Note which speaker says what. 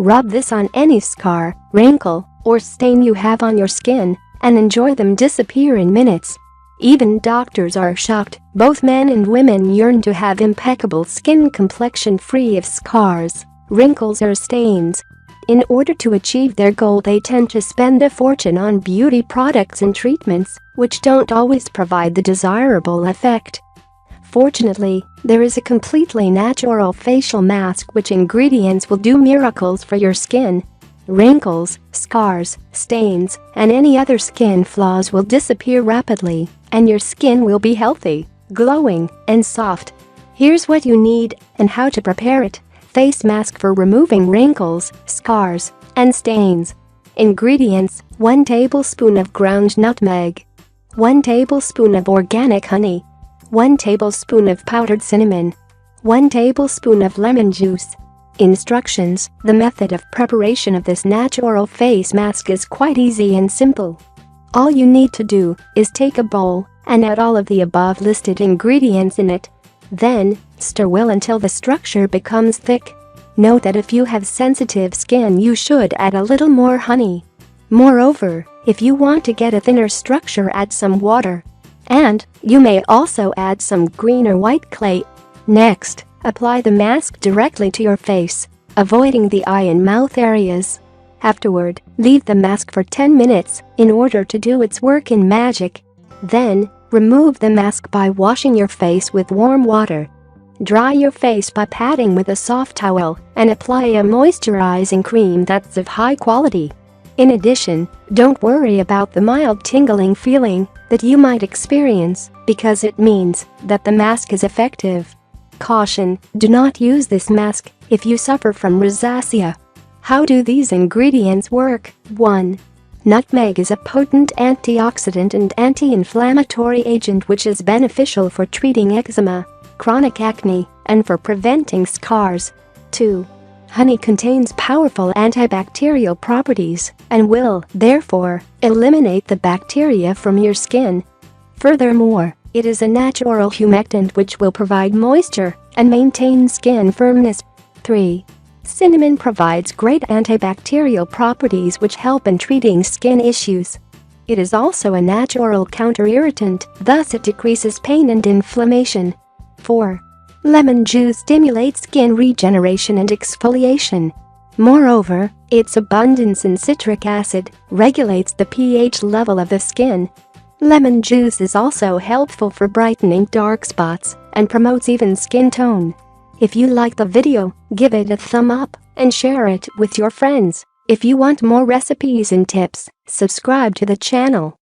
Speaker 1: Rub this on any scar, wrinkle, or stain you have on your skin and enjoy them disappear in minutes. Even doctors are shocked. Both men and women yearn to have impeccable skin complexion free of scars, wrinkles or stains. In order to achieve their goal, they tend to spend a fortune on beauty products and treatments, which don't always provide the desirable effect. Fortunately, there is a completely natural facial mask which ingredients will do miracles for your skin. Wrinkles, scars, stains, and any other skin flaws will disappear rapidly, and your skin will be healthy, glowing, and soft. Here's what you need and how to prepare it. Face mask for removing wrinkles, scars, and stains. Ingredients: 1 tablespoon of ground nutmeg, 1 tablespoon of organic honey, 1 tablespoon of powdered cinnamon, 1 tablespoon of lemon juice. Instructions: the method of preparation of this natural face mask is quite easy and simple. All you need to do is take a bowl and add all of the above listed ingredients in it. Then, stir well until the structure becomes thick. Note that if you have sensitive skin, you should add a little more honey. Moreover, if you want to get a thinner structure, add some water. And you may also add some green or white clay. Next, apply the mask directly to your face, avoiding the eye and mouth areas. Afterward, leave the mask for 10 minutes in order to do its work in magic. Then, remove the mask by washing your face with warm water. Dry your face by patting with a soft towel and apply a moisturizing cream that's of high quality. In addition, don't worry about the mild tingling feeling that you might experience, because it means that the mask is effective. Caution: do not use this mask if you suffer from rosacea. How do these ingredients work? 1. Nutmeg is a potent antioxidant and anti-inflammatory agent which is beneficial for treating eczema, chronic acne, and for preventing scars. 2. Honey contains powerful antibacterial properties and will, therefore, eliminate the bacteria from your skin. Furthermore, it is a natural humectant which will provide moisture and maintain skin firmness. 3. Cinnamon provides great antibacterial properties which help in treating skin issues. It is also a natural counter-irritant, thus it decreases pain and inflammation. 4. Lemon juice stimulates skin regeneration and exfoliation. Moreover, its abundance in citric acid regulates the pH level of the skin. Lemon juice is also helpful for brightening dark spots and promotes even skin tone. If you like the video, give it a thumb up and share it with your friends. If you want more recipes and tips, subscribe to the channel.